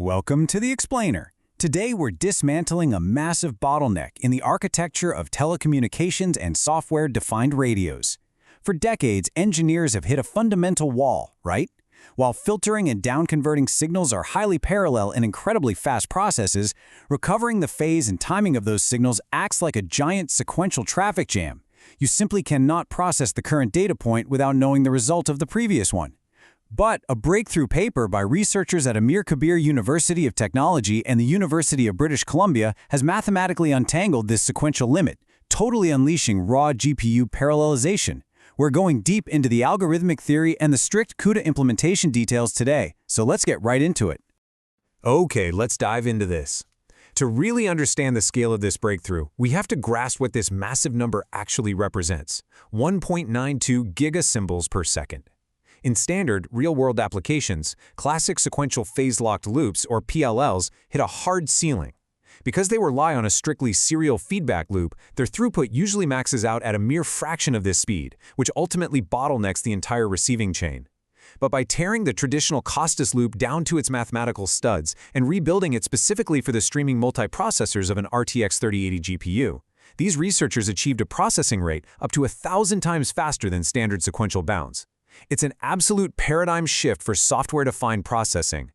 Welcome to the Explainer. Today we're dismantling a massive bottleneck in the architecture of telecommunications and software-defined radios. For decades, engineers have hit a fundamental wall, right? While filtering and downconverting signals are highly parallel and incredibly fast processes, recovering the phase and timing of those signals acts like a giant sequential traffic jam. You simply cannot process the current data point without knowing the result of the previous one. But a breakthrough paper by researchers at Amir Kabir University of Technology and the University of British Columbia has mathematically untangled this sequential limit, totally unleashing raw GPU parallelization. We're going deep into the algorithmic theory and the strict CUDA implementation details today, so let's get right into it. Okay, let's dive into this. To really understand the scale of this breakthrough, we have to grasp what this massive number actually represents: 1.92 GSymbol per second. In standard, real-world applications, classic sequential phase-locked loops, or PLLs, hit a hard ceiling. Because they rely on a strictly serial feedback loop, their throughput usually maxes out at a mere fraction of this speed, which ultimately bottlenecks the entire receiving chain. But by tearing the traditional Costas loop down to its mathematical studs and rebuilding it specifically for the streaming multiprocessors of an RTX 3080 GPU, these researchers achieved a processing rate up to 1,000 times faster than standard sequential bounds. It's an absolute paradigm shift for software-defined processing.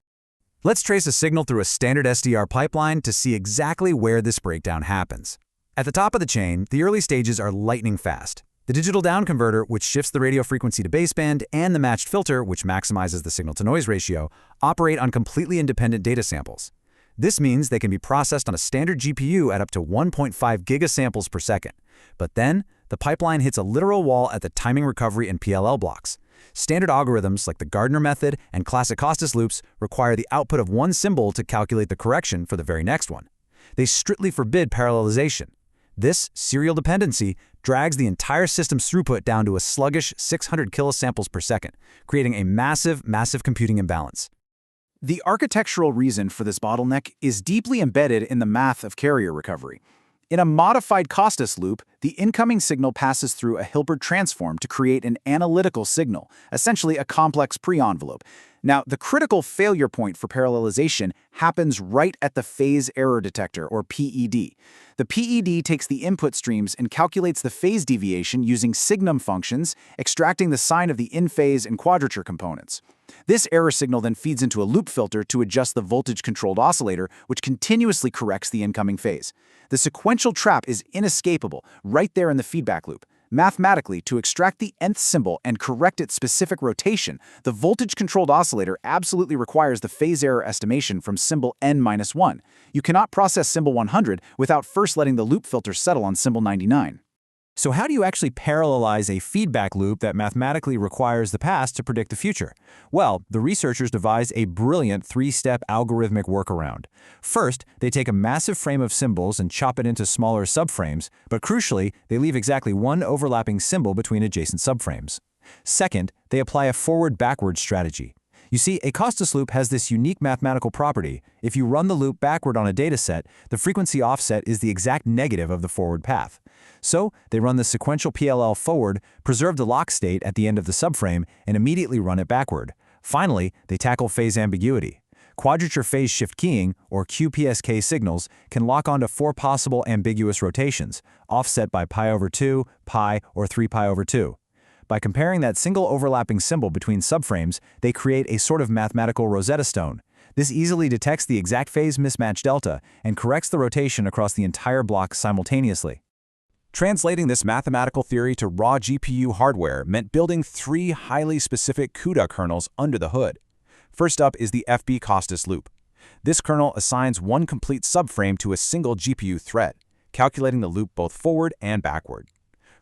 Let's trace a signal through a standard SDR pipeline to see exactly where this breakdown happens. At the top of the chain, the early stages are lightning fast. The digital down converter, which shifts the radio frequency to baseband, and the matched filter, which maximizes the signal-to-noise ratio, operate on completely independent data samples. This means they can be processed on a standard GPU at up to 1.5 gigasamples per second. But then, the pipeline hits a literal wall at the timing recovery and PLL blocks. Standard algorithms like the Gardner method and classic Costas loops require the output of one symbol to calculate the correction for the very next one. They strictly forbid parallelization. This serial dependency drags the entire system's throughput down to a sluggish 600 kilosamples per second, creating a massive computing imbalance. The architectural reason for this bottleneck is deeply embedded in the math of carrier recovery. In a modified Costas loop, the incoming signal passes through a Hilbert transform to create an analytical signal, essentially a complex pre-envelope. Now, the critical failure point for parallelization happens right at the phase error detector, or PED. The PED takes the input streams and calculates the phase deviation using signum functions, extracting the sign of the in-phase and quadrature components. This error signal then feeds into a loop filter to adjust the voltage-controlled oscillator, which continuously corrects the incoming phase. The sequential trap is inescapable, right there in the feedback loop. Mathematically, to extract the nth symbol and correct its specific rotation, the voltage-controlled oscillator absolutely requires the phase error estimation from symbol n-1. You cannot process symbol 100 without first letting the loop filter settle on symbol 99. So how do you actually parallelize a feedback loop that mathematically requires the past to predict the future? Well, the researchers devised a brilliant three-step algorithmic workaround. First, they take a massive frame of symbols and chop it into smaller subframes, but crucially, they leave exactly one overlapping symbol between adjacent subframes. Second, they apply a forward-backward strategy. You see, a Costas loop has this unique mathematical property. If you run the loop backward on a dataset, the frequency offset is the exact negative of the forward path. So, they run the sequential PLL forward, preserve the lock state at the end of the subframe, and immediately run it backward. Finally, they tackle phase ambiguity. Quadrature phase shift keying, or QPSK signals, can lock onto four possible ambiguous rotations, offset by pi/2, pi, or 3pi/2. By comparing that single overlapping symbol between subframes, they create a sort of mathematical Rosetta Stone. This easily detects the exact phase mismatch delta and corrects the rotation across the entire block simultaneously. Translating this mathematical theory to raw GPU hardware meant building three highly specific CUDA kernels under the hood. First up is the FB Costas loop. This kernel assigns one complete subframe to a single GPU thread, calculating the loop both forward and backward.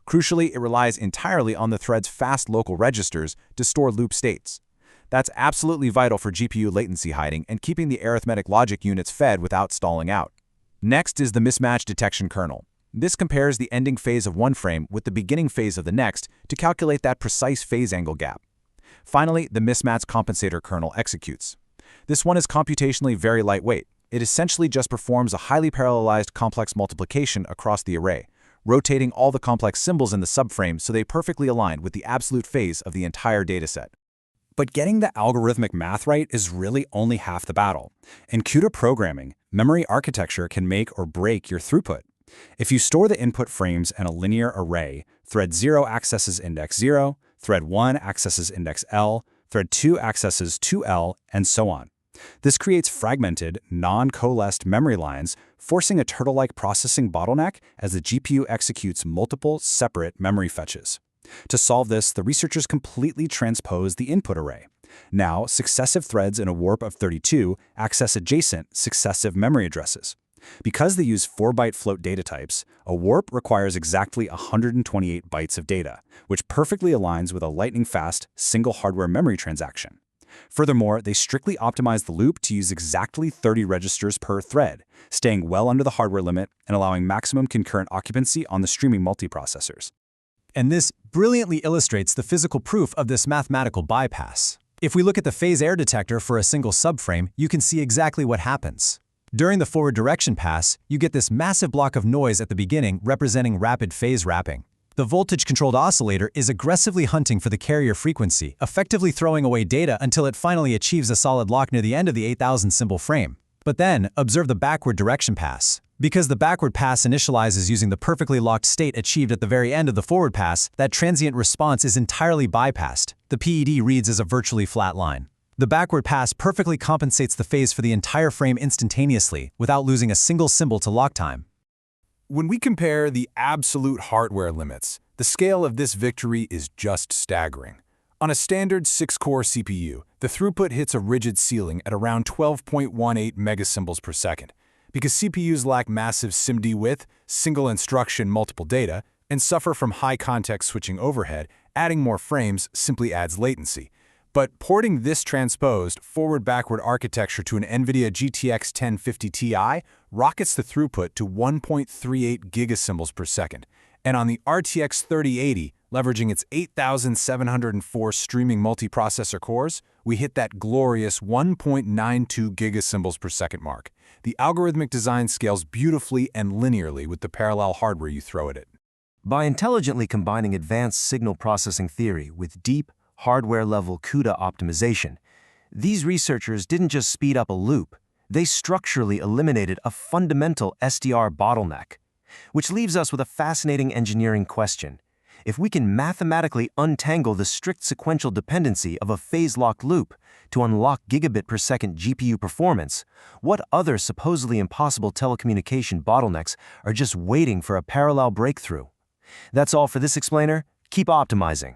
Crucially, it relies entirely on the thread's fast local registers to store loop states. That's absolutely vital for GPU latency hiding and keeping the arithmetic logic units fed without stalling out. Next is the mismatch detection kernel. This compares the ending phase of one frame with the beginning phase of the next to calculate that precise phase angle gap. Finally, the mismatch compensator kernel executes. This one is computationally very lightweight. It essentially just performs a highly parallelized complex multiplication across the array, rotating all the complex symbols in the subframe so they perfectly align with the absolute phase of the entire dataset. But getting the algorithmic math right is really only half the battle. In CUDA programming, memory architecture can make or break your throughput. If you store the input frames in a linear array, thread 0 accesses index 0, thread 1 accesses index L, thread 2 accesses 2L, and so on. This creates fragmented, non-coalesced memory lines, forcing a turtle-like processing bottleneck as the GPU executes multiple, separate memory fetches. To solve this, the researchers completely transpose the input array. Now, successive threads in a warp of 32 access adjacent, successive memory addresses. Because they use 4-byte float data types, a warp requires exactly 128 bytes of data, which perfectly aligns with a lightning-fast, single hardware memory transaction. Furthermore, they strictly optimize the loop to use exactly 30 registers per thread, staying well under the hardware limit and allowing maximum concurrent occupancy on the streaming multiprocessors. And this brilliantly illustrates the physical proof of this mathematical bypass. If we look at the phase error detector for a single subframe, you can see exactly what happens. During the forward direction pass, you get this massive block of noise at the beginning representing rapid phase wrapping. The voltage-controlled oscillator is aggressively hunting for the carrier frequency, effectively throwing away data until it finally achieves a solid lock near the end of the 8,000 symbol frame. But then, observe the backward direction pass. Because the backward pass initializes using the perfectly locked state achieved at the very end of the forward pass, that transient response is entirely bypassed. The PED reads as a virtually flat line. The backward pass perfectly compensates the phase for the entire frame instantaneously, without losing a single symbol to lock time. When we compare the absolute hardware limits, the scale of this victory is just staggering. On a standard 6-core CPU, the throughput hits a rigid ceiling at around 12.18 megasymbols per second. Because CPUs lack massive SIMD width, single instruction multiple data, and suffer from high context switching overhead, adding more frames simply adds latency. But porting this transposed forward-backward architecture to an NVIDIA GTX 1050 Ti rockets the throughput to 1.38 gigasymbols per second. And on the RTX 3080, leveraging its 8,704 streaming multiprocessor cores, we hit that glorious 1.92 gigasymbols per second mark. The algorithmic design scales beautifully and linearly with the parallel hardware you throw at it. By intelligently combining advanced signal processing theory with deep, hardware-level CUDA optimization, these researchers didn't just speed up a loop, they structurally eliminated a fundamental SDR bottleneck. Which leaves us with a fascinating engineering question. If we can mathematically untangle the strict sequential dependency of a phase-locked loop to unlock gigabit per second GPU performance, what other supposedly impossible telecommunication bottlenecks are just waiting for a parallel breakthrough? That's all for this explainer. Keep optimizing.